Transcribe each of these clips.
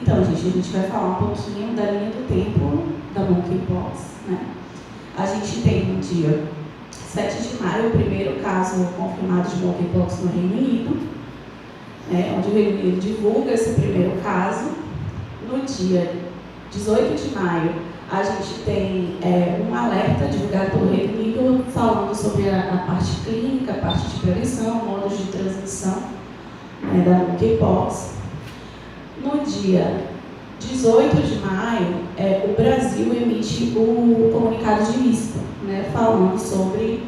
Então, gente, a gente vai falar um pouquinho da linha do tempo da monkeypox, né? A gente tem no dia 7 de maio o primeiro caso confirmado de monkeypox no Reino Unido, né, onde o Reino Unido divulga esse primeiro caso. No dia 18 de maio, a gente tem um alerta divulgado pelo Reino Unido falando sobre a parte clínica, a parte de prevenção, modos de transmissão da monkeypox. No dia 18 de maio, o Brasil emite o comunicado de risco, né, falando sobre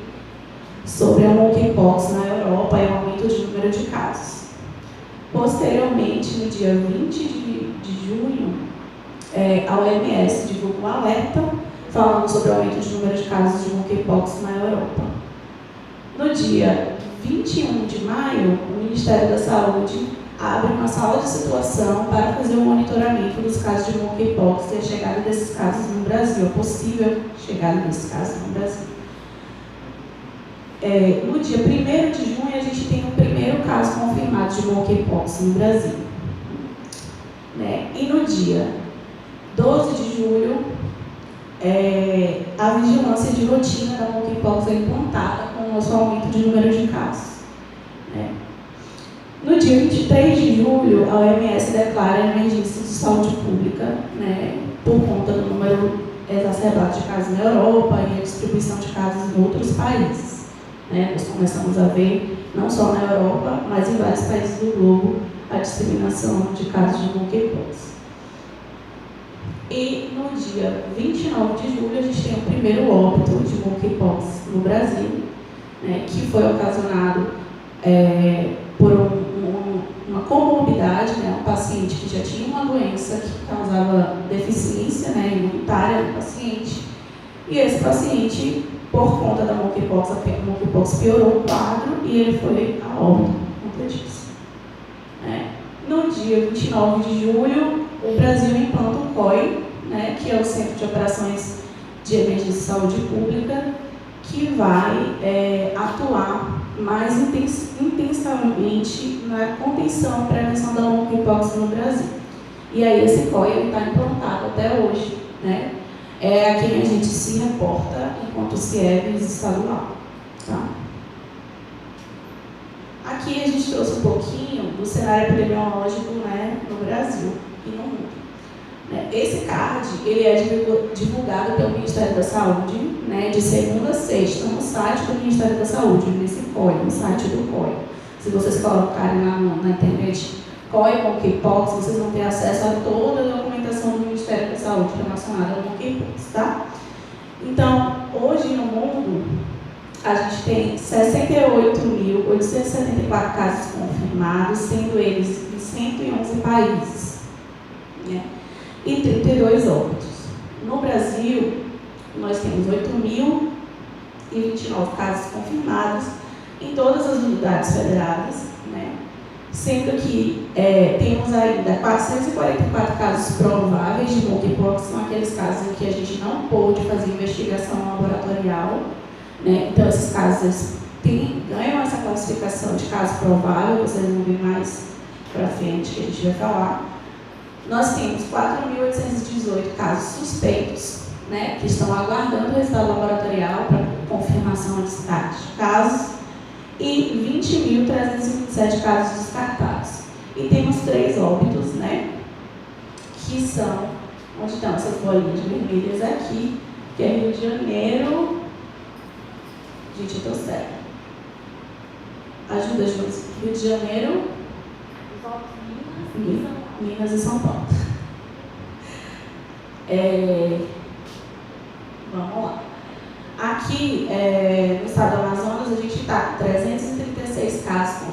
a monkeypox na Europa e o aumento de número de casos. Posteriormente, no dia 20 de junho, a OMS divulga um alerta falando sobre o aumento de número de casos de monkeypox na Europa. No dia 21 de maio, o Ministério da Saúde abre uma sala de situação para fazer o monitoramento dos casos de monkeypox e a chegada desses casos no Brasil, a possível chegada desses casos no Brasil. No dia 1º de junho, a gente tem o primeiro caso confirmado de monkeypox no Brasil. E no dia 12 de julho, a vigilância de rotina da monkeypox é implantada com o aumento de número de casos. No dia 23 de julho, a OMS declara a emergência de saúde pública, por conta do número exacerbado de casos na Europa e a distribuição de casos em outros países. Nós começamos a ver, não só na Europa, mas em vários países do globo, a disseminação de casos de monkeypox. E no dia 29 de julho, a gente tem o primeiro óbito de monkeypox no Brasil, que foi ocasionado por uma comorbidade, um paciente que já tinha uma doença que causava deficiência imunitária no paciente, e esse paciente, por conta da monkeypox, a monkeypox piorou o quadro e ele foi a óbito por conta disso. No dia 29 de julho, o Brasil implanta o COI, que é o Centro de Operações de Emergência de Saúde Pública, que vai atuar mais intensamente na contenção e prevenção da monkeypox no Brasil. E aí esse COI está implantado até hoje, a quem a gente se reporta enquanto CIEBS estadual. Tá? Aqui a gente trouxe um pouquinho do cenário epidemiológico no Brasil e no mundo. Esse card ele é divulgado pelo Ministério da Saúde de segunda a sexta no site do Ministério da Saúde, nesse COI, no site do COI. Se vocês colocarem lá na internet COI monkeypox, vocês vão ter acesso a toda a documentação do Ministério da Saúde relacionada ao monkeypox, tá? Então, hoje no mundo, a gente tem 68.874 casos confirmados, sendo eles em 111 países, e 32 óbitos. No Brasil, nós temos 8.029 casos confirmados em todas as unidades federadas, sendo que temos ainda 444 casos prováveis de monkeypox, são aqueles casos em que a gente não pôde fazer investigação laboratorial, então esses casos ganham essa classificação de caso provável, vocês vão ver mais para frente que a gente vai falar. Nós temos 4.818 casos suspeitos, que estão aguardando o resultado laboratorial para confirmação ou descarte de casos, e 20.327 casos descartados. E temos 3 óbitos, que são, onde estão essas bolinhas vermelhas aqui, que é Rio de Janeiro. Gente, eu estou certa. Ajuda, Júlio. Rio de Janeiro, Minas e São Paulo. Vamos lá. Aqui, no estado do Amazonas, a gente está com 336 casos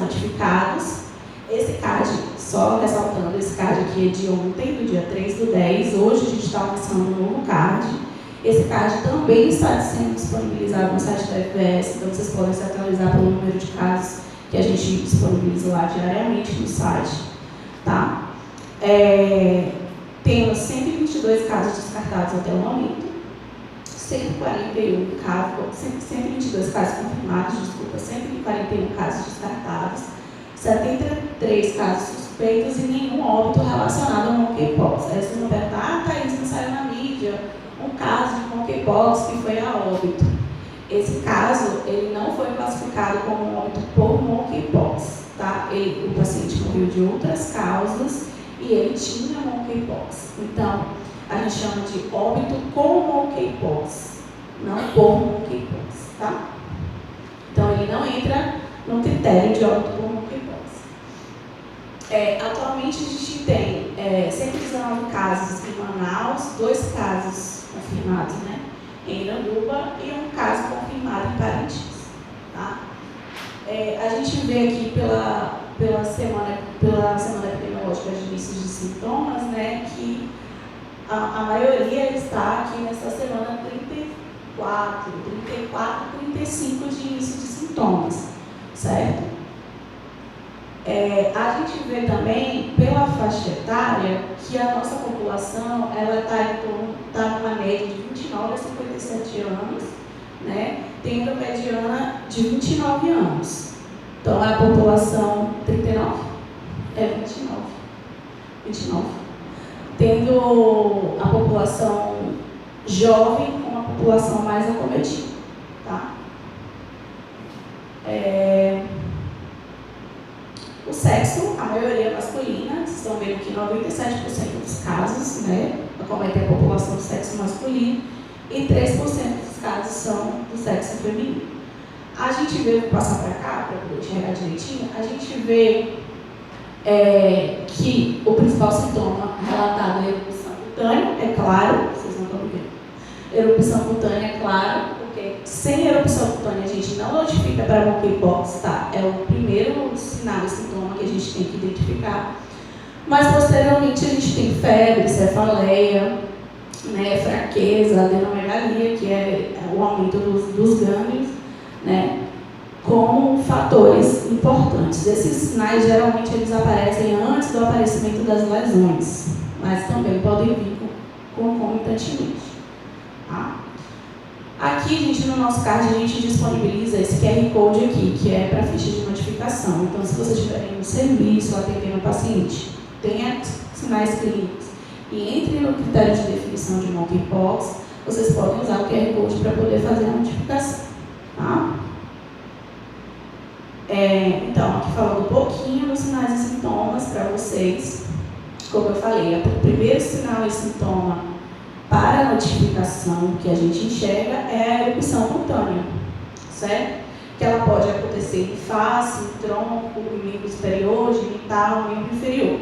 notificados. Esse CAD, só ressaltando, esse CAD aqui é de ontem, do dia 3/10. Hoje a gente está lançando um novo CAD. Esse CAD também está sendo disponibilizado no site da FBS, então vocês podem se atualizar pelo número de casos que a gente disponibiliza lá diariamente no site. Tá? Temos 122 casos descartados até o momento. 122 casos confirmados, 141 casos descartados, 73 casos suspeitos e nenhum óbito relacionado ao monkeypox. Aí vocês vão perguntar, Thaís, não saiu na mídia um caso de monkeypox que foi a óbito. Esse caso, ele não foi classificado como um óbito por monkeypox, tá? O paciente morreu de outras causas e ele tinha monkeypox. Então, a gente chama de óbito com monkeypox, não por monkeypox, tá? Então, ele não entra no critério de óbito por monkeypox. Atualmente, a gente tem 119 casos em Manaus, 2 casos confirmados, né, em Iranduba e um caso confirmado em Parintins, tá? A gente vê aqui pela semana epidemiológica de início de sintomas, né, que a maioria está aqui nessa semana 34, 35 de início de sintomas, certo? A gente vê também, pela faixa etária, que a nossa população está numa média de 29 a 57 anos, né, tendo a mediana de 29 anos. Então, a população 39? 29. Tendo a população jovem como a população mais acometida, tá? O sexo, a maioria masculina, vocês estão vendo que 97% dos casos, né, acometem a população do sexo masculino e 3% dos casos são do sexo feminino. A gente vê, vou passar para cá para poder enxergar direitinho, a gente vê que o principal sintoma relatado é a erupção cutânea, é claro, vocês não estão vendo. Erupção cutânea, é claro, porque sem erupção cutânea a gente não notifica para monkeypox, tá? É o primeiro sinal e sintoma que a gente tem que identificar. Mas posteriormente a gente tem febre, cefaleia, né, fraqueza, adenomegalia, que é o aumento dos gânglios, né, como fatores importantes. Esses sinais geralmente eles aparecem antes do aparecimento das lesões, mas também podem vir concomitantemente. Tá? Aqui, gente, no nosso card, a gente disponibiliza esse QR Code aqui, que é para ficha de notificação. Então, se vocês estiverem no serviço, atendendo o paciente, tenha sinais clínicos e entre no critério de definição de monkeypox, vocês podem usar o QR Code para poder fazer a notificação. Tá? Então, aqui falando um pouquinho dos sinais e sintomas para vocês. Como eu falei, o primeiro sinal e sintoma para a notificação que a gente enxerga é a erupção cutânea, certo? Que ela pode acontecer em face, em tronco, em membro superior, genital, membro inferior.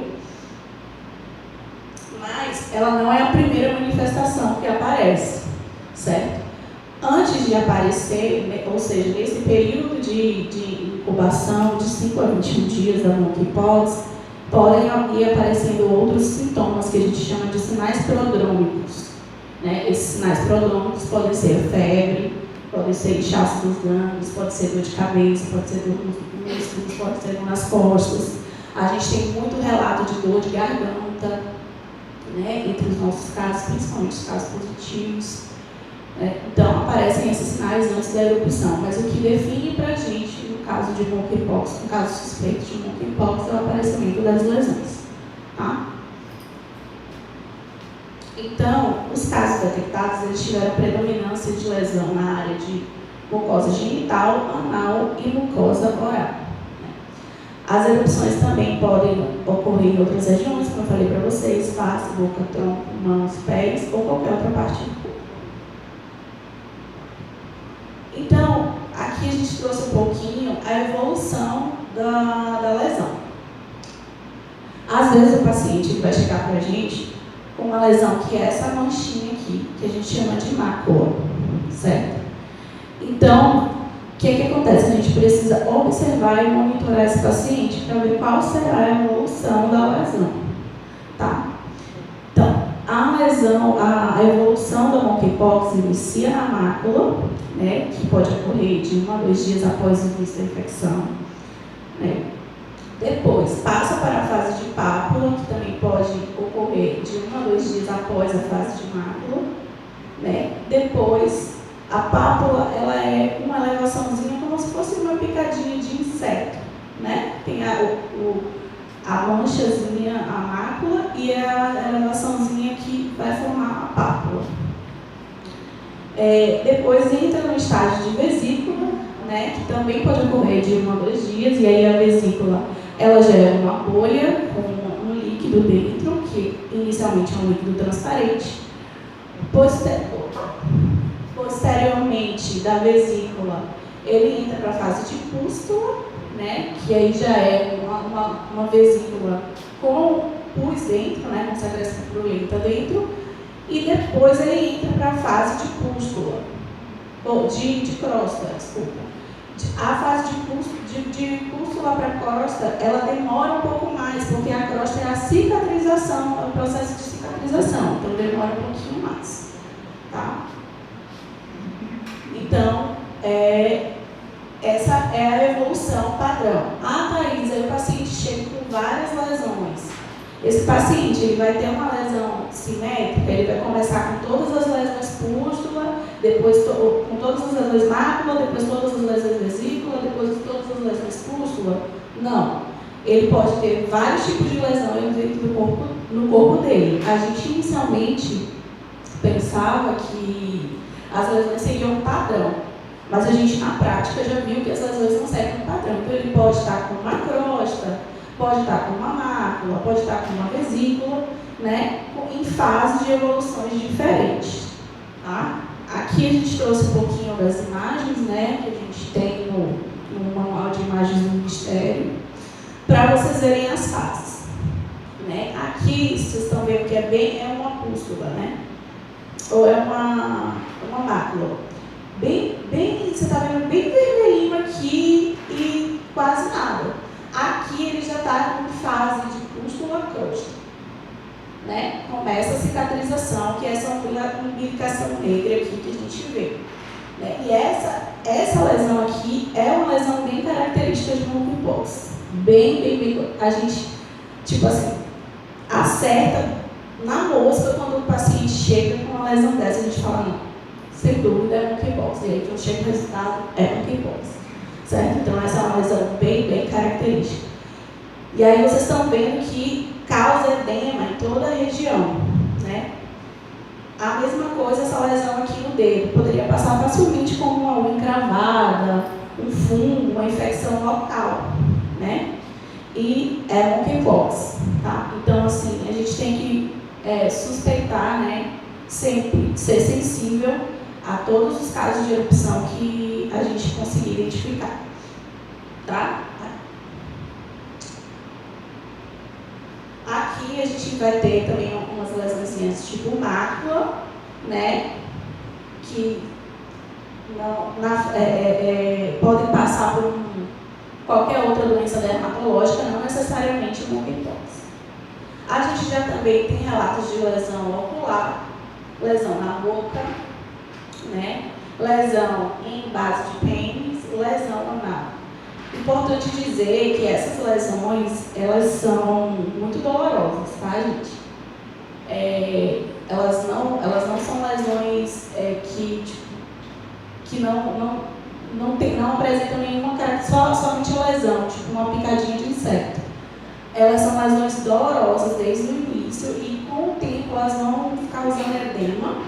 Mas ela não é a primeira manifestação que aparece, certo? Antes de aparecer, ou seja, nesse período de incubação de 5 a 21 dias da monkeypox, podem ir aparecendo outros sintomas que a gente chama de sinais prodrômicos. Né? Esses sinais prodrômicos podem ser febre, pode ser inchaço dos gânglios, pode ser dor de cabeça, pode ser dor nos músculos, pode ser dor nas costas. A gente tem muito relato de dor de garganta, né? Entre os nossos casos, principalmente os casos positivos. Então, aparecem esses sinais antes da erupção, mas o que define para a gente, no caso de monkeypox, no caso suspeito de monkeypox, é o aparecimento das lesões. Tá? Então, os casos detectados, eles tiveram predominância de lesão na área de mucosa genital, anal e mucosa oral. As erupções também podem ocorrer em outras regiões, como eu falei para vocês, face, boca, tronco, mãos, pés ou qualquer outra parte do corpo. Então, aqui a gente trouxe um pouquinho a evolução da lesão. Às vezes o paciente ele vai chegar para a gente com uma lesão que é essa manchinha aqui, que a gente chama de mácula, certo? Então, o que acontece? A gente precisa observar e monitorar esse paciente para ver qual será a evolução da lesão, tá? Então, a evolução da monkeypox inicia na mácula, né, que pode ocorrer de 1 a 2 dias após o início da infecção, né? Depois, passa para a fase de pápula, que também pode ocorrer de 1 a 2 dias após a fase de mácula, né? Depois, a pápula ela é uma elevaçãozinha como se fosse uma picadinha de inseto, né? Tem a manchazinha, a mácula, e a elevaçãozinha que vai formar a pápula. Depois entra no estágio de vesícula, né, que também pode ocorrer de 1 a 2 dias, e aí a vesícula ela gera uma bolha com um líquido dentro, que inicialmente é um líquido transparente. Posteriormente da vesícula, ele entra para a fase de pústula, né, que aí já é uma vesícula com pus dentro, né, com secreção purulenta dentro, e depois ele entra para a fase de pústula, de crosta, desculpa. A fase de pústula para crosta, ela demora um pouco mais, porque a crosta é a cicatrização, é o processo de cicatrização, então demora um pouquinho mais, tá? Então, essa é a evolução padrão. Thaís, aí o paciente chega com várias lesões. Esse paciente ele vai ter uma lesão simétrica, ele vai começar com todas as lesões pústula, depois com todas as lesões mácula, depois todas as lesões vesícula, depois todas as lesões pústula? Não. Ele pode ter vários tipos de lesões dentro no corpo dele. A gente inicialmente pensava que as lesões seriam um padrão, mas a gente na prática já viu que as lesões não seguem um padrão. Então ele pode estar com uma crosta, pode estar com uma mácula, pode estar com uma vesícula, né, em fases de evoluções diferentes. Tá? Aqui a gente trouxe um pouquinho das imagens, né, que a gente tem no manual de imagens do Ministério, para vocês verem as fases. Né? Aqui vocês estão vendo que é uma pústula, né? Ou é uma mácula. Você está vendo bem vermelhinho aqui e quase nada. Aqui ele já está em fase de pústula crosta. Né? Começa a cicatrização, que é essa umbilicação negra aqui que a gente vê. Né? E essa lesão aqui é uma lesão bem característica de monkeypox. Bem. A gente, tipo assim, acerta na mosca quando o paciente chega com uma lesão dessa. A gente fala, não, sem dúvida é monkeypox. E aí, quando chega o resultado, é monkeypox. Certo? Então, essa é uma lesão bem característica. E aí, vocês estão vendo que causa edema em toda a região. Né? A mesma coisa, essa lesão aqui no dedo. Poderia passar facilmente como uma unha encravada, um fungo, uma infecção local. Né? E é monkeypox. Tá? Então, assim, a gente tem que suspeitar, né? Sempre ser sensível a todos os casos de erupção que a gente conseguir identificar. Tá? Aqui a gente vai ter também algumas lesões tipo mácula, né? Que podem passar por qualquer outra doença dermatológica, não necessariamente monkeypox. A gente já também tem relatos de lesão ocular, lesão na boca, né? Lesão em base de pênis, lesão anal. Importante dizer que essas lesões, elas são muito dolorosas, tá, gente? Elas não são lesões que não apresentam nenhuma característica, somente a lesão, tipo uma picadinha de inseto. Elas são lesões dolorosas desde o início e com o tempo elas vão causando edema,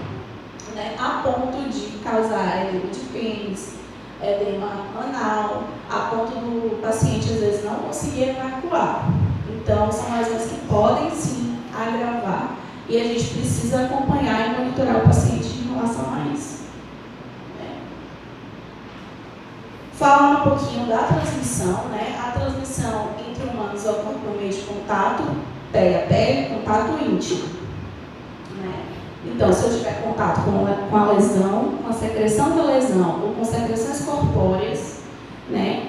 né, a ponto de causar edema de pênis, edema anal, a ponto do paciente às vezes não conseguir evacuar. Então são lesões que podem sim agravar e a gente precisa acompanhar e monitorar o paciente em relação a isso. Falando um pouquinho da transmissão, né? A transmissão entre humanos ocorre por meio de contato pele a pele, contato íntimo. Né? Então, se eu tiver contato com a lesão, com a secreção da lesão ou com secreções corpóreas, né?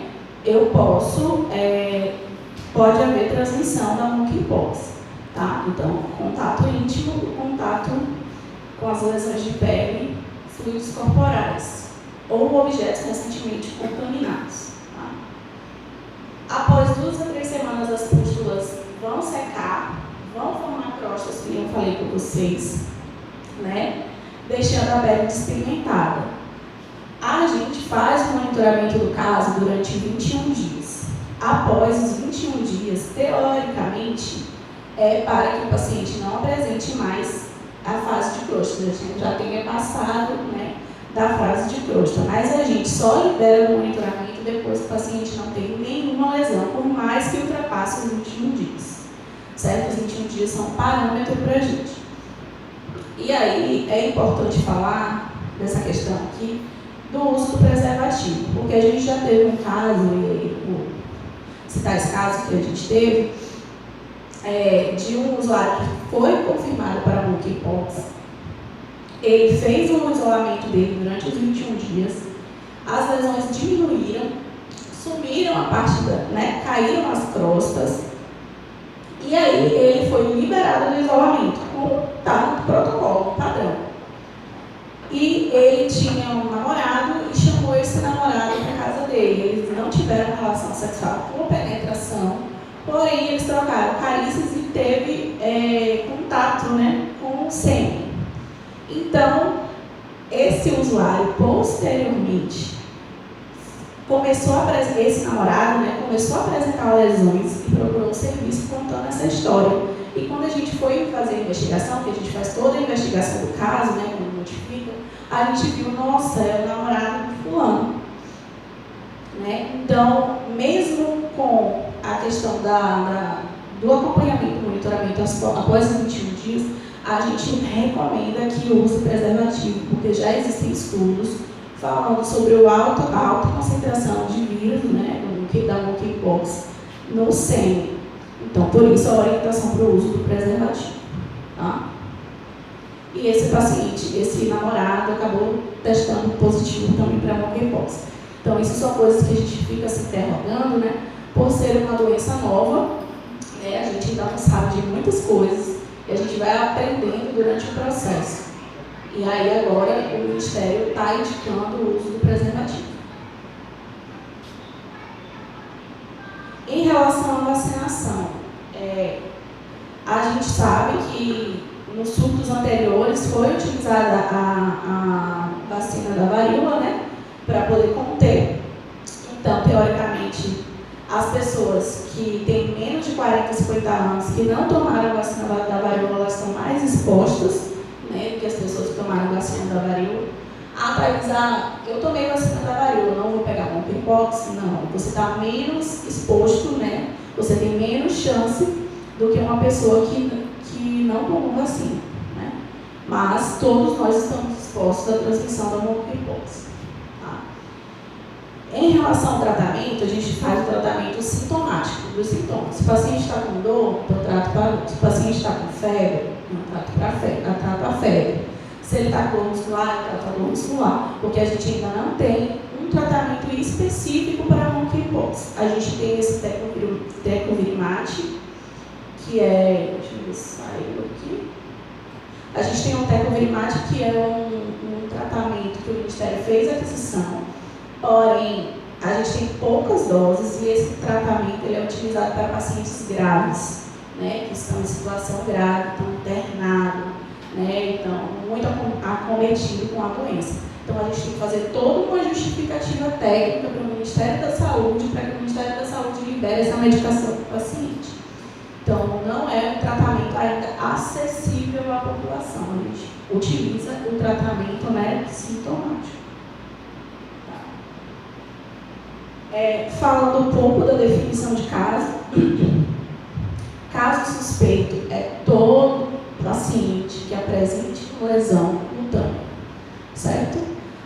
Pode haver transmissão da monkeypox. Tá? Então, contato íntimo, contato com as lesões de pele, fluidos corporais ou objetos recentemente contaminados. Tá? Após 2 a 3 semanas, as pústulas vão secar, vão formar crostas, que eu falei com vocês, né? Deixando a pele despigmentada. A gente faz o monitoramento do caso durante 21 dias. Após após os 21 dias, teoricamente, é para que o paciente não apresente mais a fase de crosta, a gente já tenha passado, né, da fase de crosta, mas a gente só libera o monitoramento depois que o paciente não tem nenhuma lesão, por mais que ultrapasse os 21 dias, certo? Os 21 dias são um parâmetro para a gente. E aí é importante falar dessa questão aqui do uso do preservativo, porque a gente já teve um caso, e aí vou citar esse caso que a gente teve, de um usuário que foi confirmado para monkeypox. Ele fez o isolamento dele durante os 21 dias, as lesões diminuíram, sumiram a parte né, caíram as crostas, e aí ele foi liberado do isolamento, como está no protocolo padrão. E ele tinha um namorado e chamou esse namorado para casa dele. Eles não tiveram relação sexual com penetração, porém eles trocaram carícias e teve contato, né, com o sêmen. Então, esse usuário posteriormente esse namorado, né, começou a apresentar lesões e procurou um serviço contando essa história. E quando a gente foi fazer a investigação, que a gente faz toda a investigação do caso, né, quando notifica, a gente viu, nossa, é o namorado do fulano. Né? Então, mesmo com a questão do acompanhamento, do monitoramento após os 21 dias, a gente recomenda que use preservativo, porque já existem estudos falando sobre a alta concentração de vírus, né, da monkeypox no sêmen. Então, por isso a orientação para o uso do preservativo. Tá? E esse paciente, esse namorado, acabou testando positivo também para monkeypox. Então, isso são coisas que a gente fica se interrogando, né, por ser uma doença nova, né, a gente ainda não sabe de muitas coisas, e a gente vai aprendendo durante o processo. E aí agora o Ministério está indicando o uso do preservativo. Em relação à vacinação, a gente sabe que nos surtos anteriores foi utilizada a vacina da varíola, né, para poder conter. Então, teoricamente, as pessoas que têm menos de 40, 50 anos, que não tomaram a vacina da varíola, elas estão mais expostas, né, do que as pessoas que tomaram a vacina da varíola. Thaís, eu tomei a vacina da varíola, não vou pegar monkeypox? Não, você está menos exposto, né, você tem menos chance do que uma pessoa que não tomou vacina, né? Mas todos nós estamos expostos à transmissão da monkeypox. Em relação ao tratamento, a gente faz o tratamento sintomático dos sintomas. Se o paciente está com dor, eu trato para dor. Se o paciente está com febre, eu trato a febre. Se ele está com dor muscular, eu trato a dor muscular. Porque a gente ainda não tem um tratamento específico para a monkeypox. A gente tem esse tecovirimat, que é... Deixa eu ver se saiu aqui. A gente tem um tecovirimat, que é um tratamento que o Ministério fez a aquisição. Porém, a gente tem poucas doses e esse tratamento ele é utilizado para pacientes graves, né, que estão em situação grave, estão internados, né, então muito acometido com a doença. Então, a gente tem que fazer toda uma justificativa técnica para o Ministério da Saúde, para que o Ministério da Saúde libere essa medicação para o paciente. Então, não é um tratamento ainda acessível à população. A gente utiliza o tratamento, né, sintomático. Falando um pouco da definição de caso, caso suspeito é todo paciente que apresente lesão cutânea, certo?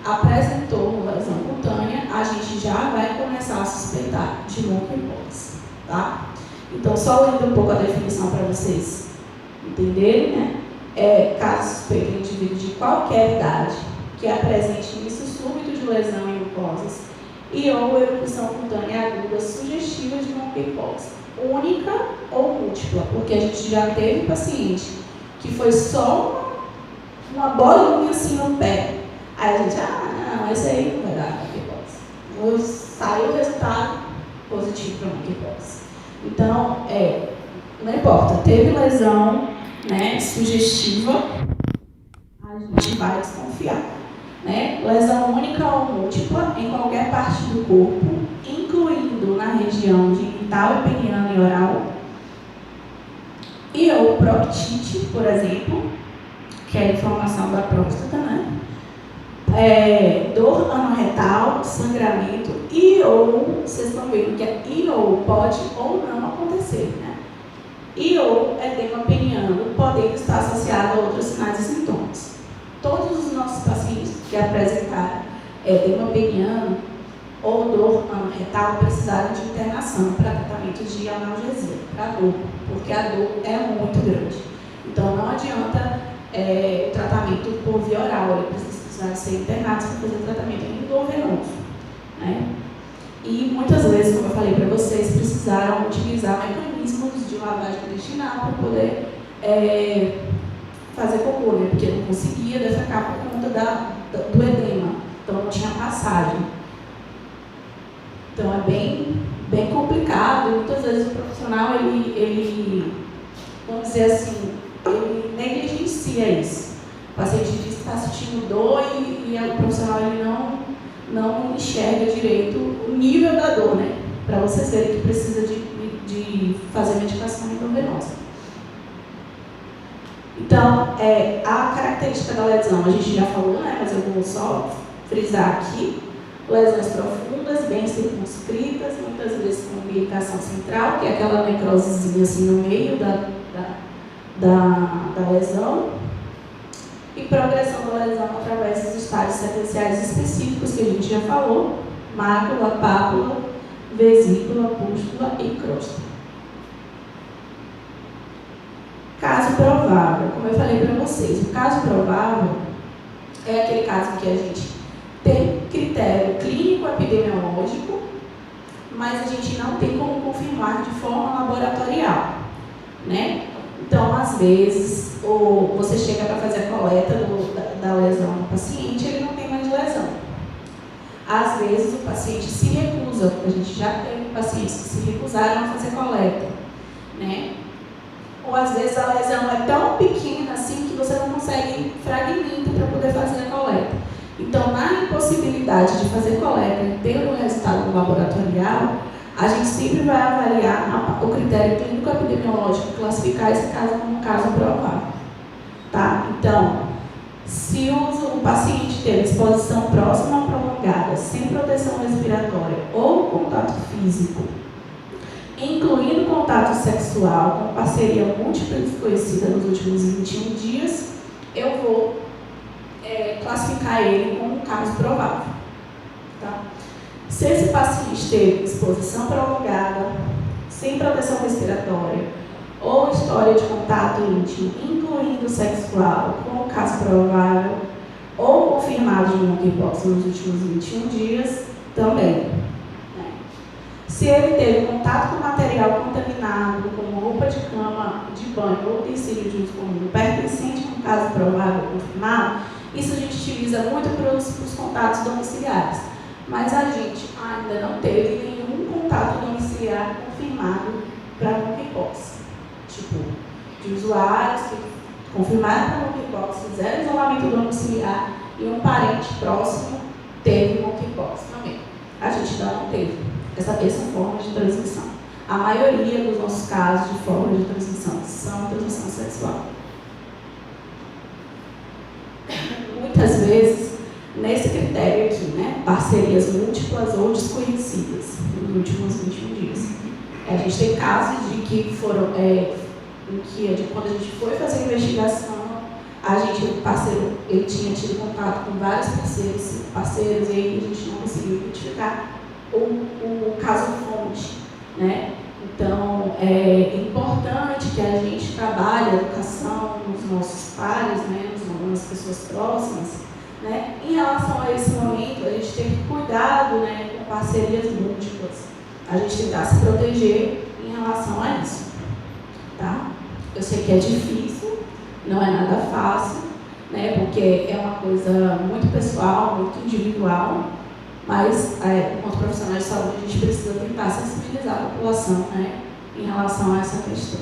Apresentou lesão cutânea, a gente já vai começar a suspeitar de monkeypox, tá? Então, só lendo um pouco a definição para vocês entenderem, né? Caso suspeito de indivíduo de qualquer idade que apresente início súbito de lesão em mucosas e ou erupção cutânea aguda sugestiva de monkeypox, única ou múltipla, porque a gente já teve paciente que foi só uma bolinha assim no pé. Aí a gente, não, esse aí não vai dar monkeypox. Saiu o resultado positivo para monkeypox. Então, não importa, teve lesão, né, sugestiva, a gente vai desconfiar. Né? Lesão única ou múltipla em qualquer parte do corpo, incluindo na região de genital e peniana e oral, e ou proctite, por exemplo, que é a inflamação da próstata, né? Dor anorretal, sangramento, e ou, vocês estão vendo que e ou pode ou não acontecer, né? E ou edema peniano, podendo estar associado a outros sinais e sintomas. Todos os nossos pacientes que apresentaram edema peniano ou dor anorretal precisaram de internação para tratamento de analgesia, para dor, porque a dor é muito grande. Então não adianta o tratamento por via oral, ele precisa ser internado para fazer o tratamento endovenoso, né? E muitas vezes, como eu falei para vocês, precisaram utilizar mecanismos de lavagem intestinal para poder fazer cocô, né? Porque não conseguia defecar por conta do edema, então não tinha passagem. Então é bem complicado, muitas vezes o profissional, ele vamos dizer assim, ele negligencia isso. O paciente diz que está sentindo dor e o profissional ele não enxerga direito o nível da dor, né? Para vocês verem que precisa de fazer medicação endovenosa. Então, a característica da lesão, a gente já falou, né? Mas eu vou só frisar aqui. Lesões profundas, bem circunscritas, muitas vezes com umbilicação central, que é aquela necrosezinha assim no meio da lesão, e progressão da lesão através dos estágios sequenciais específicos que a gente já falou: mácula, pápula, vesícula, pústula e crosta. Caso provável, como eu falei para vocês, o caso provável é aquele caso que a gente tem critério clínico epidemiológico, mas a gente não tem como confirmar de forma laboratorial, né? Então, às vezes, você chega para fazer a coleta da lesão do paciente, ele não tem mais lesão. Às vezes, o paciente se recusa, a gente já teve pacientes que se recusaram a fazer coleta, né? Ou às vezes a lesão é tão pequena assim que você não consegue fragmento para poder fazer a coleta. Então, na impossibilidade de fazer coleta e ter um resultado laboratorial, a gente sempre vai avaliar o critério clínico epidemiológico, classificar esse caso como um caso provável. Tá? Então, se o paciente teve exposição próxima ou prolongada, sem proteção respiratória ou contato físico, incluindo contato sexual com parceria múltipla e desconhecida nos últimos 21 dias, eu vou classificar ele como um caso provável. Tá? Se esse paciente teve exposição prolongada, sem proteção respiratória, ou história de contato íntimo, incluindo sexual, como caso provável, ou confirmado de monkeypox nos últimos 21 dias, também. Se ele teve contato com material contaminado, como roupa de cama, de banho ou utensílio de uso comum, pertencente a um caso provável confirmado, isso a gente utiliza muito para os contatos domiciliares. Mas a gente ainda não teve nenhum contato domiciliar confirmado para monkeypox. Tipo, de usuários que confirmaram para monkeypox, fizeram isolamento domiciliar e um parente próximo teve monkeypox também. A gente ainda não teve essa forma de transmissão. A maioria dos nossos casos de forma de transmissão são transmissão sexual. Muitas vezes, nesse critério aqui, né, parcerias múltiplas ou desconhecidas nos últimos 21 dias. A gente tem casos de que foram, quando a gente foi fazer a investigação, o parceiro, ele tinha tido contato com vários parceiros e aí a gente não conseguiu identificar o caso fonte, né? Então, é importante que a gente trabalhe a educação nos nossos pares, né, nas pessoas próximas, né? Em relação a esse momento, a gente tem que cuidado, né, com parcerias múltiplas, a gente tentar se proteger em relação a isso, tá? Eu sei que é difícil, não é nada fácil, né, porque é uma coisa muito pessoal, muito individual, mas, enquanto profissionais de saúde, a gente precisa tentar sensibilizar a população, né, em relação a essa questão.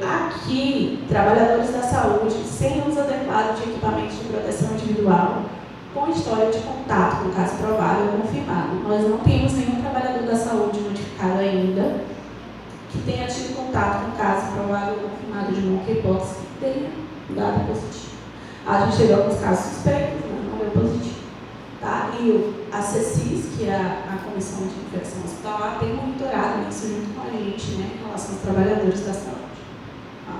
Aqui, trabalhadores da saúde sem uso adequado de equipamentos de proteção individual com história de contato com o caso provável ou confirmado. Nós não temos nenhum trabalhador da saúde notificado ainda que tenha tido contato com o caso provável ou confirmado de monkeypox que tenha dado positivo. A gente teve alguns casos suspeitos, mas não deu positivo. Tá? E a CECIS, que é a Comissão de Infecção Hospitalar, tem monitorado isso junto com a gente, né, em relação aos trabalhadores da saúde. Tá?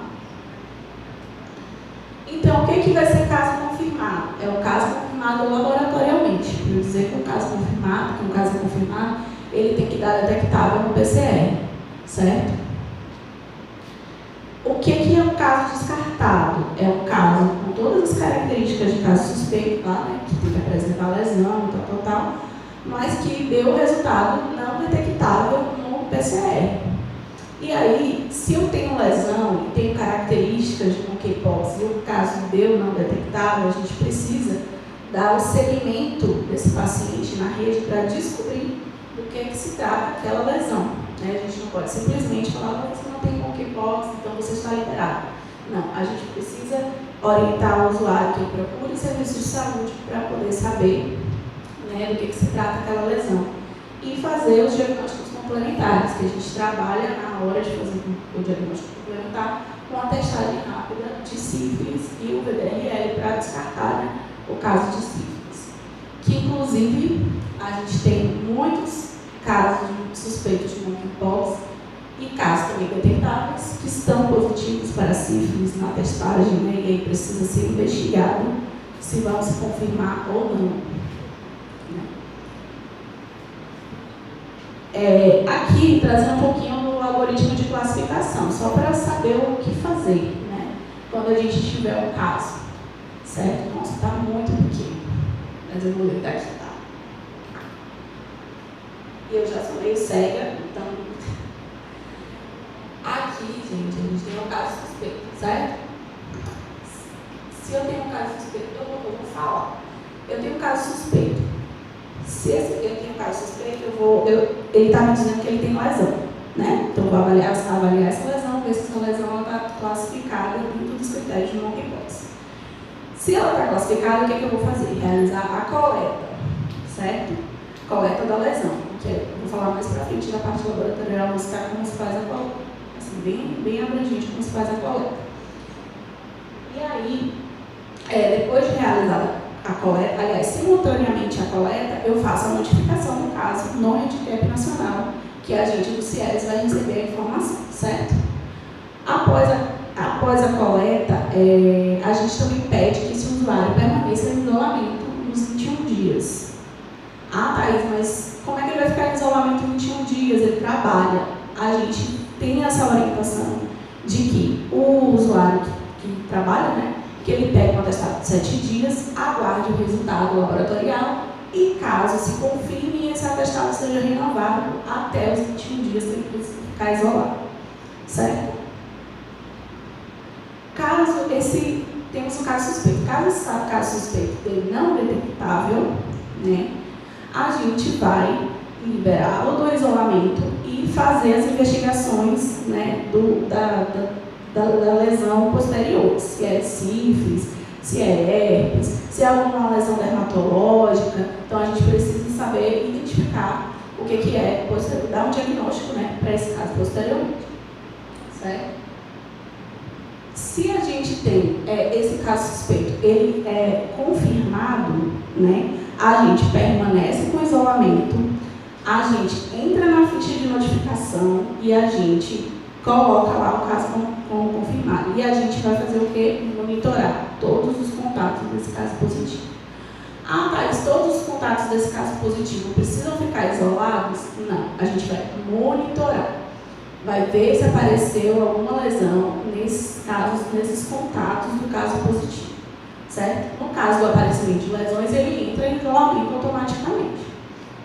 Então, o que vai ser caso confirmado? É o caso confirmado laboratorialmente. Para eu dizer que um caso é confirmado, ele tem que dar detectável no PCR, certo? O que é um caso descartado? É um caso com todas as características de caso suspeito, lá, né, que tem que apresentar lesão, tal, mas que deu resultado não detectável no PCR. E aí, se eu tenho lesão e tenho características de monkeypox e o caso deu não detectável, a gente precisa dar o segmento desse paciente na rede para descobrir do que se trata aquela lesão. Né? A gente não pode simplesmente falar que você não tem monkeypox, então você está liberado. Não, a gente precisa orientar o usuário que procure serviços de saúde para poder saber, né, do que se trata aquela lesão. E fazer os diagnósticos complementares, que a gente trabalha na hora de fazer o diagnóstico complementar com a testagem rápida de sífilis e o VDRL para descartar, né, o caso de sífilis. Que, inclusive, a gente tem muitos casos de suspeitos de monkeypox e casos também detectáveis que estão positivos para sífilis na testagem, né, e aí precisa ser investigado se vão se confirmar ou não. Aqui, trazendo um pouquinho do algoritmo de classificação, só para saber o que fazer, né, quando a gente tiver um caso, certo? Nossa, está muito pequeno, mas eu vou ler daqui, tá? E eu já sou meio cega, então... Aqui, gente, a gente tem um caso suspeito, certo? Se eu tenho um caso suspeito, eu vou falar. Eu tenho um caso suspeito. Se eu tenho um caso suspeito, ele está me dizendo que ele tem lesão, né? Então, eu vou avaliar essa lesão, ver se essa lesão está classificada dentro dos critérios de monkeypox. Se ela está classificada, o que eu vou fazer? Realizar a coleta, certo? Coleta da lesão, que eu vou falar mais para frente da parte laboratorial, mostrar como se faz a coleta. Assim, bem abrangente como se faz a coleta. E aí, depois de realizar a coleta, aliás, simultaneamente a coleta, eu faço a notificação do caso no Handicap Nacional, que a gente do CIES vai receber a informação, certo? Após a coleta, a gente também pede que esse usuário permaneça em isolamento nos 21 dias. Ah, Thaís, mas como é que ele vai ficar em isolamento 21 dias? Ele trabalha. A gente tem essa orientação de que o usuário que trabalha, né, que ele pegue um atestado de 7 dias, aguarde o resultado laboratorial e, caso se confirme, esse atestado seja renovado até os 21 dias que ele precisa ficar isolado. Certo? Temos um caso suspeito. Caso esse caso suspeito dele não detectável, né, a gente vai liberá-lo do isolamento e fazer as investigações, né, da lesão posterior, se é sífilis, se é herpes, se é alguma lesão dermatológica. Então, a gente precisa saber identificar o que é posterior, dar um diagnóstico, né, para esse caso posteriormente. Certo? Se a gente tem esse caso suspeito, ele é confirmado, né, a gente permanece com isolamento, a gente entra na ficha de notificação e a gente coloca lá o caso como confirmado. E a gente vai fazer o quê? Monitorar todos os contatos desse caso positivo. Ah, Thaís, todos os contatos desse caso positivo precisam ficar isolados? Não, a gente vai monitorar. Vai ver se apareceu alguma lesão nesses casos, nesses contatos do caso positivo. Certo? No caso do aparecimento de lesões, ele entra em isolamento automaticamente.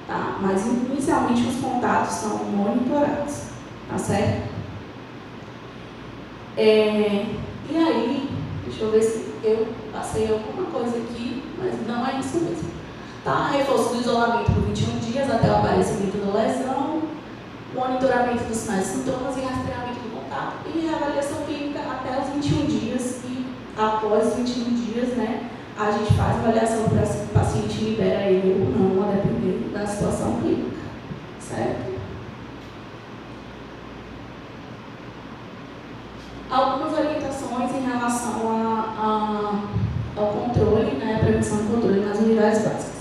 Tá? Mas, inicialmente, os contatos são monitorados. Tá certo? E aí, deixa eu ver se eu passei alguma coisa aqui, mas não é isso mesmo. Tá? Reforço do isolamento por 21 dias até o aparecimento da lesão, monitoramento dos sinais e sintomas e rastreamento do contato e reavaliação clínica até os 21 dias e após os 21 dias, né, a gente faz avaliação para esse paciente gente libera ele ou não, a depender da situação clínica, certo? Algumas orientações em relação ao controle, né, prevenção e controle nas unidades básicas.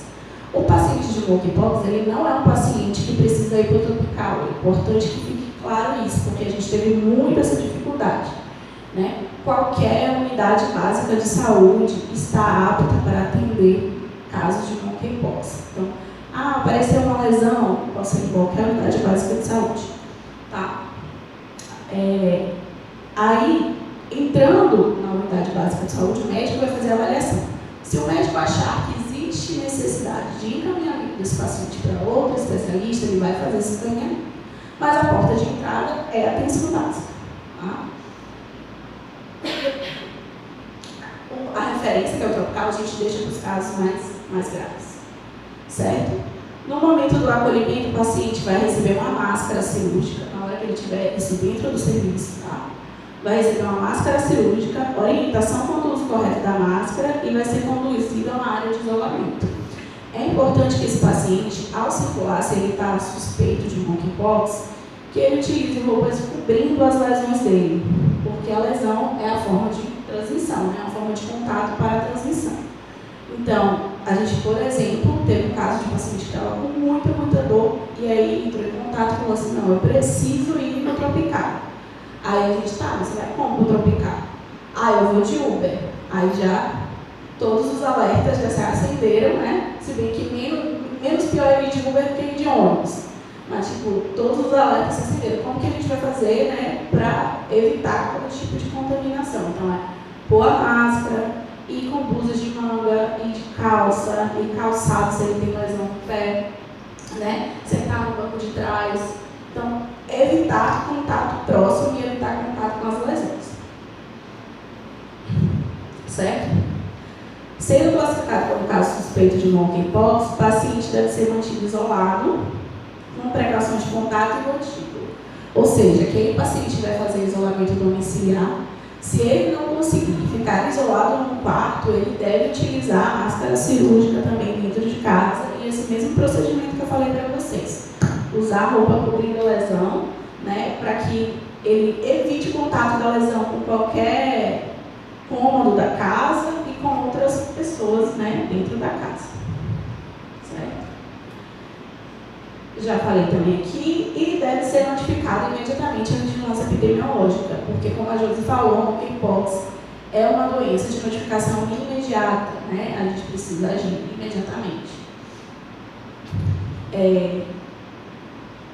O paciente de monkeypox, ele não é um paciente que precisa ir para o tropical. É importante que fique claro isso, porque a gente teve muito essa dificuldade, né? Qualquer unidade básica de saúde está apta para atender casos de monkeypox. Então, apareceu uma lesão, pode ser em qualquer unidade básica de saúde, tá? Aí, entrando na unidade básica de saúde, o médico vai fazer a avaliação. Se o médico achar que existe necessidade de encaminhamento desse paciente para outro especialista, ele vai fazer esse encaminhamento. Mas a porta de entrada é a atenção básica. Tá? A referência, que é o tropical, a gente deixa para os casos mais graves. Certo? No momento do acolhimento, o paciente vai receber uma máscara cirúrgica, na hora que ele tiver isso dentro do serviço, tá? Vai receber uma máscara cirúrgica, orientação quanto ao uso correto da máscara e vai ser conduzido a uma área de isolamento. É importante que esse paciente, ao circular, se ele está suspeito de monkeypox, que ele utilize roupas cobrindo as lesões dele, porque a lesão é a forma de transmissão, né? A forma de contato para a transmissão. Então, a gente, por exemplo, teve um caso de um paciente que estava com muita dor e aí entrou em contato e falou assim, não, eu preciso ir no tropical. Aí a gente, tá, você vai como pro tropical? Eu vou de Uber. Aí já todos os alertas já se acenderam, né? Se bem que menos pior é ir de Uber do que ir de ônibus. Mas, tipo, todos os alertas se acenderam. Como que a gente vai fazer, né, para evitar qualquer tipo de contaminação? Então, pôr a máscara, ir com blusas de manga, ir de calça, ir calçado se ele tem lesão no pé, né? Sentar no banco de trás. Então, evitar contato próximo e evitar contato com as lesões. Certo? Sendo classificado como caso suspeito de monkeypox, o paciente deve ser mantido isolado, com precaução de contato e gotícula. Ou seja, aquele paciente vai fazer isolamento domiciliar. Se ele não conseguir ficar isolado no quarto, ele deve utilizar a máscara cirúrgica também dentro de casa e esse mesmo procedimento que eu falei para vocês. Usar roupa cobrindo a lesão, né, para que ele evite o contato da lesão com qualquer cômodo da casa e com outras pessoas, né, dentro da casa. Certo? Já falei também aqui, e deve ser notificado imediatamente a vigilância epidemiológica, porque, como a Josi falou, a monkeypox é uma doença de notificação imediata, né? A gente precisa agir imediatamente.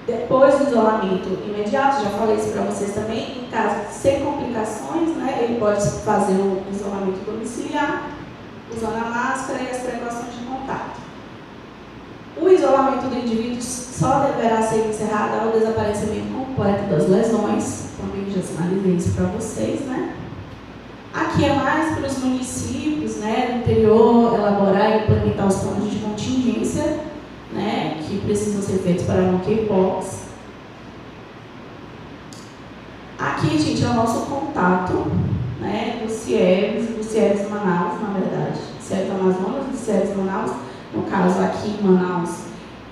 Depois do isolamento imediato, já falei isso para vocês também, em caso sem complicações, né, ele pode fazer um isolamento domiciliar, usando a máscara e as precauções de contato. O isolamento do indivíduo só deverá ser encerrado ao desaparecimento completo das lesões, também já sinalizei isso para vocês, né? Aqui é mais para os municípios, né, do interior elaborar e implementar os planos de contingência, né, que precisam ser feitos para a monkeypox. Aqui, gente, é o nosso contato, né, do CIEVS Manaus, na verdade, CIEVS Amazonas e CIEVS Manaus. No caso, aqui em Manaus,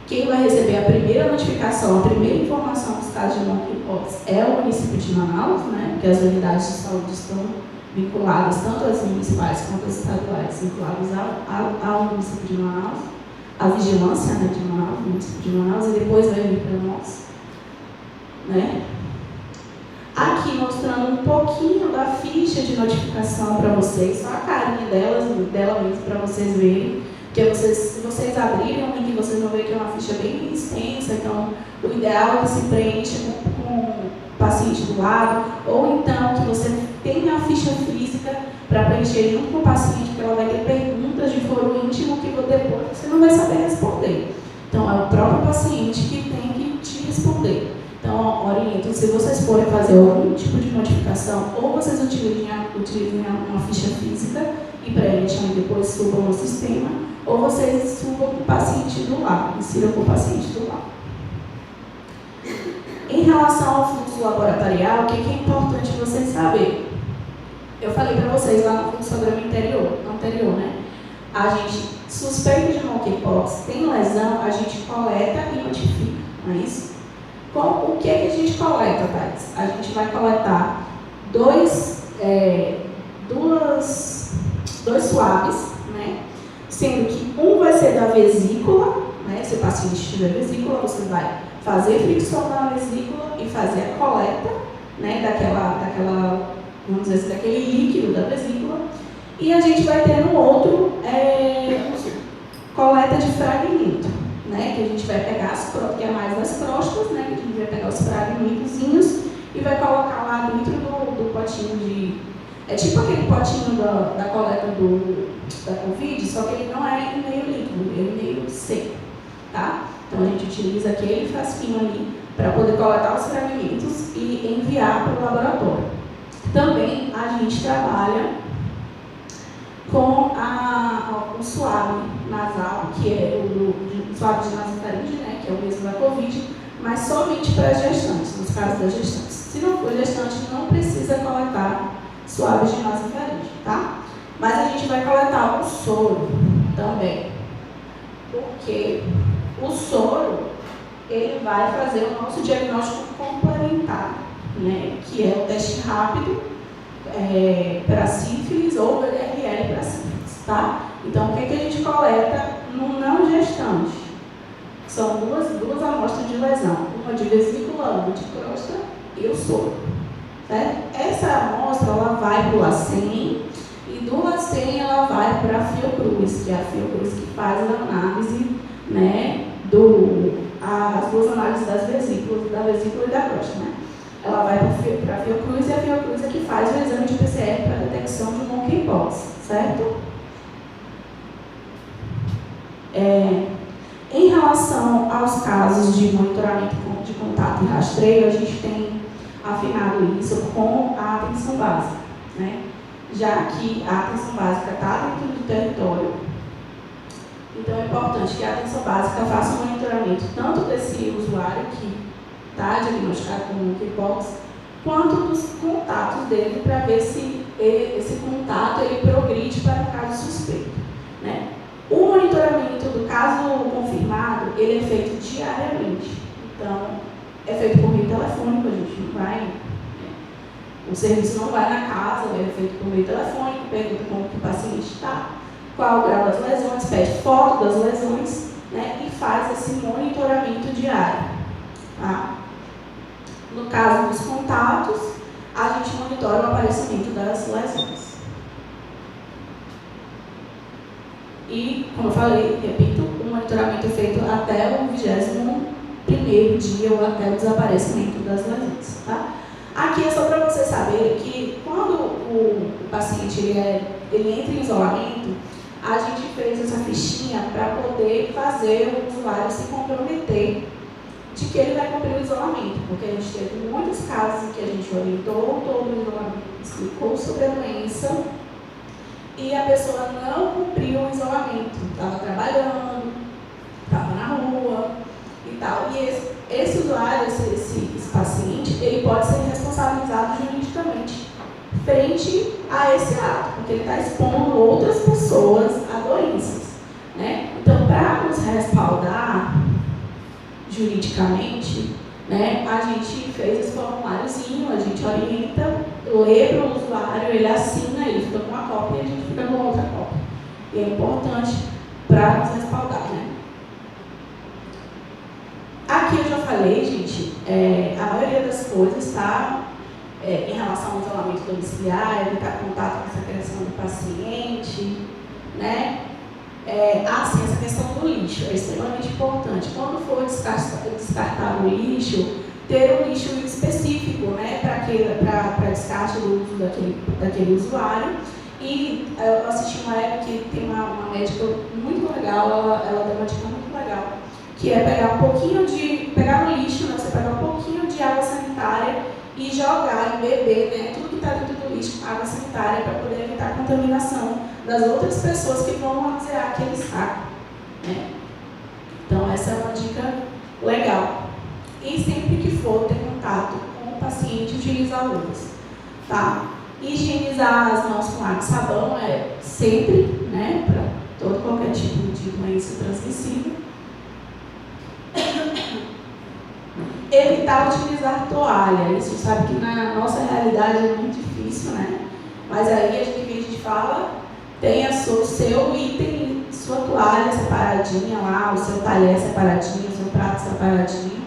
quem vai receber a primeira notificação, a primeira informação dos casos de monkeypox é o município de Manaus, né, porque as unidades de saúde estão vinculadas, tanto as municipais quanto as estaduais, vinculadas ao município de Manaus, a vigilância, né, de Manaus, do município de Manaus, e depois vai vir para nós. Né? Aqui mostrando um pouquinho da ficha de notificação para vocês, só a carinha dela mesmo, para vocês verem. Porque se vocês abrirem o link, vocês vão ver que é uma ficha bem extensa, então o ideal é que se preencha com o paciente do lado, ou então que você tenha a ficha física para preencher junto com o paciente, porque ela vai ter perguntas de foro íntimo que depois você não vai saber responder. Então, é o próprio paciente que tem que te responder. Então, oriento, se vocês forem fazer algum tipo de notificação, ou vocês utilizem uma ficha física e preencham e depois subam no sistema, ou vocês subam com o paciente do lado, insiram com o paciente do lado. Em relação ao fluxo laboratorial, o que é importante vocês saberem? Eu falei para vocês lá no fluxograma anterior, né? A gente suspeita de monkeypox, tem lesão, a gente coleta e notifica, não é isso? O que a gente coleta, Thais? A gente vai coletar dois swabs, né? Sendo que um vai ser da vesícula, né? Se o paciente tiver vesícula, você vai fazer fricção na vesícula e fazer a coleta, né? Vamos dizer assim, daquele líquido da vesícula. E a gente vai ter no outro coleta de fragmento, né? Que a gente vai pegar que é mais das crostas, né? Que a gente vai pegar os fragmentozinhos e vai colocar lá dentro do potinho de... É tipo aquele potinho da coleta da Covid, só que ele não é em meio líquido, ele é meio seco, tá? Então a gente utiliza aquele frasquinho ali para poder coletar os fragmentos e enviar para o laboratório. Também a gente trabalha com o suave nasal, que é o suave de nasofaringe, né, que é o mesmo da Covid, mas somente para gestantes, nos casos das gestantes. Se não for gestante, não precisa coletar suaves de nasofaringe, tá? Mas a gente vai coletar o soro também, porque o soro, ele vai fazer o nosso diagnóstico complementar, né, que é o teste rápido para sífilis ou VDRL para sífilis, tá? Então, o que a gente coleta no não gestante? São duas amostras de lesão, uma de vesícula, uma de crosta e o soro, certo? Essa amostra, ela vai para o LACEN e do LACEN ela vai para a Fiocruz, que é a Fiocruz que faz a análise, né, as duas análises das vesículas, da vesícula e da crosta, né? Ela vai para a Fiocruz e a Fiocruz é que faz o exame de PCR para a detecção de monkeypox, certo? Em relação aos casos de monitoramento de contato e rastreio, a gente tem afinado isso com a atenção básica, né? Já que a atenção básica está dentro do território, então é importante que a atenção básica faça um monitoramento tanto desse usuário que está diagnosticado com monkeypox, quanto dos contatos dele para ver se esse contato ele progride para o caso suspeito, né? O monitoramento do caso confirmado, ele é feito diariamente. Então, é feito por meio telefônico, a gente não vai... O serviço não vai na casa, é feito por meio telefônico, pergunta como que o paciente está, qual o grau das lesões, pede foto das lesões, né, e faz esse monitoramento diário. Tá? No caso dos contatos, a gente monitora o aparecimento das lesões. E, como eu falei, repito, o monitoramento é feito até o 21º dia ou até o desaparecimento das lesões. Tá? Aqui é só para vocês saberem que quando o paciente ele entra em isolamento, a gente fez essa fichinha para poder fazer o usuário se comprometer de que ele vai cumprir o isolamento, porque a gente teve muitos casos em que a gente orientou todo o isolamento, explicou sobre a doença e a pessoa não cumpriu o isolamento, estava trabalhando, estava na rua e tal. E esse usuário, esse paciente, ele pode ser responsabilizado juridicamente frente a esse ato, porque ele está expondo outras pessoas a doenças, né? Então, para nos respaldar juridicamente, né, a gente fez esse formuláriozinho, a gente orienta, lê para o usuário, ele assina, ele fica com uma cópia e a gente fica com outra cópia. E é importante para nos respaldar, né? Aqui eu já falei, gente, a maioria das coisas está em relação ao isolamento domiciliar, evitar contato com essa questão do paciente, né? Assim, essa questão do lixo é extremamente importante. Quando for descartar o lixo, ter um lixo específico, né, para descarte do uso daquele usuário. E eu assisti uma época que tem uma médica muito legal, ela deu uma dica muito legal, que é pegar no lixo, né, você pegar um pouquinho de água sanitária e jogar e beber, né, tudo que está dentro do lixo, água sanitária, para poder evitar a contaminação das outras pessoas que vão manusear aquele saco, né? Então, essa é uma dica legal. E sempre que for ter contato com o paciente, utilizar luvas, tá? Higienizar as mãos com água e sabão sempre, né? Para todo qualquer tipo de doença transmissível. Evitar utilizar toalha. Isso sabe que na nossa realidade é muito difícil, né? Mas aí a gente fala, tenha seu item, sua toalha separadinha lá, o seu talher separadinho, o seu prato separadinho,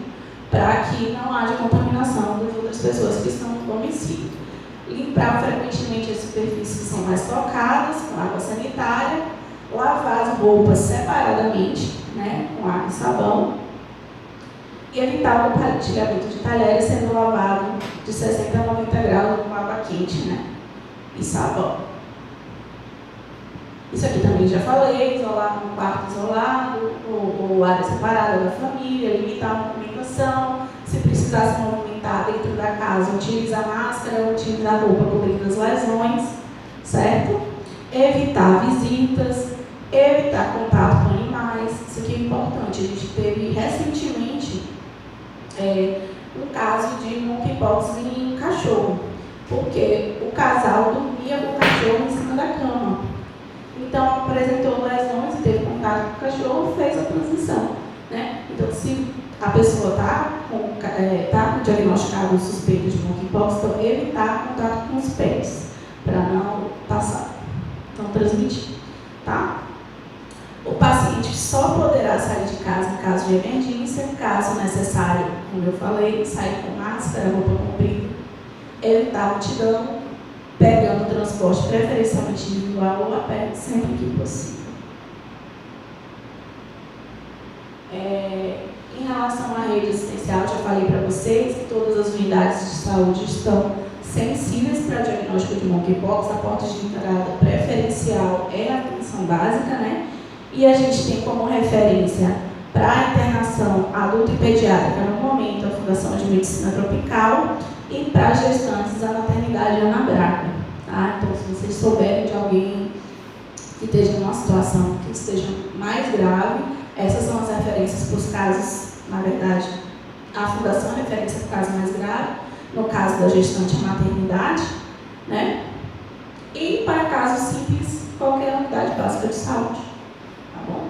para que não haja contaminação das outras pessoas que estão no domicílio. Limpar frequentemente as superfícies que são mais tocadas com água sanitária, lavar as roupas separadamente, né, com água e sabão, e evitar o compartilhamento de talheres sendo lavado de 60 a 90 graus com água quente, né, e sabão. Isso aqui também já falei, isolar um quarto isolado, ou área separada da família, limitar a movimentação, se precisar se movimentar dentro da casa, utilizar máscara, utilizar roupa cobrindo as lesões, certo? Evitar visitas, evitar contato com animais, isso aqui é importante. A gente teve recentemente um caso de monkeypox em cachorro, porque o casal dormia com o cachorro em cima da cama. Então, apresentou lesões e teve contato com o cachorro, fez a transmissão, né? Então, se a pessoa está com diagnosticado suspeito de monkeypox, então evitar contato com os pets, para não passar, não transmitir, tá? O paciente só poderá sair de casa em caso de emergência, caso necessário, como eu falei, sair com máscara, roupa comprida, evitar multidão, pegando o transporte preferencialmente individual ou a pé, sempre que possível. Em relação à rede assistencial, já falei para vocês que todas as unidades de saúde estão sensíveis para o diagnóstico de monkeypox. A porta de entrada preferencial é a atenção básica, né? E a gente tem como referência para a internação adulta e pediátrica, no momento, a Fundação de Medicina Tropical, e para gestantes, a maternidade Ana Braga. Tá? Então, se vocês souberem de alguém que esteja em uma situação que esteja mais grave, essas são as referências para os casos, na verdade, a Fundação é referência para o caso mais grave, no caso da gestante, a maternidade, né? E para casos simples, qualquer unidade básica de saúde. Tá bom?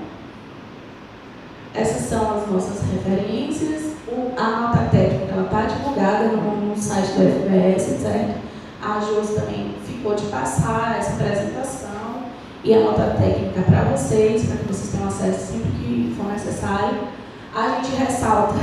Essas são as nossas referências. A nota técnica está divulgada no site do FBS, certo? A Josi também ficou de passar essa apresentação e a nota técnica para vocês, para que vocês tenham acesso sempre que for necessário. A gente ressalta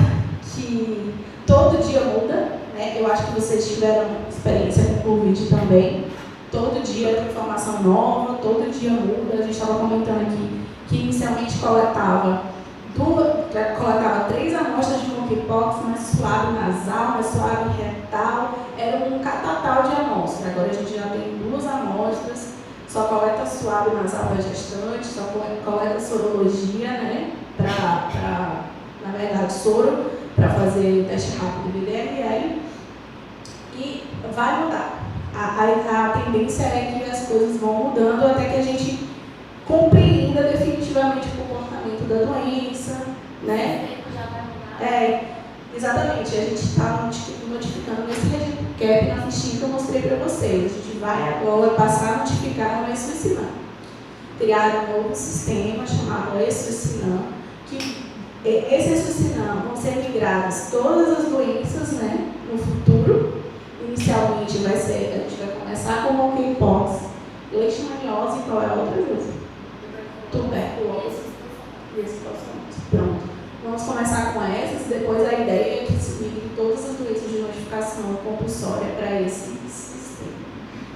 que todo dia muda, né? Eu acho que vocês tiveram experiência com o Covid também. Todo dia tem informação nova, todo dia muda. A gente estava comentando aqui que inicialmente coletava 3 amostras de monkeypox, mais suave nasal, mais suave retal, era um catatal de amostra. Agora a gente já tem 2 amostras, só coleta suave nasal para gestante, só coleta sorologia, né, na verdade, soro, para fazer teste rápido de DRL, e vai mudar. A tendência é que as coisas vão mudando até que a gente compreenda definitivamente o comportamento da doença, né? Exatamente, a gente está notificando nesse regime CAP na fichinha que eu mostrei para vocês. A gente vai agora passar a notificar no SOSINAM. Criar um novo sistema chamado SOSINAM, que esse SOSINAM vão ser migradas todas as doenças, né, no futuro. Inicialmente a gente vai começar com monkeypox, leishmaniose e qual é a outra coisa? Tuberculose e exposições. Pronto. Vamos começar com essas, depois a ideia é que se migre todas as doenças de notificação compulsória para esse sistema.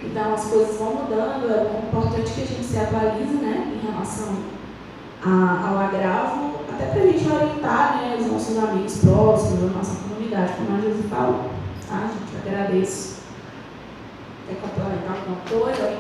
Então as coisas vão mudando, é importante que a gente se atualize, né, em relação ao agravo, até para a gente orientar, né, os nossos amigos próximos, a nossa comunidade, como a Josi falou. Tá, gente? Eu agradeço. Quer complementar alguma coisa?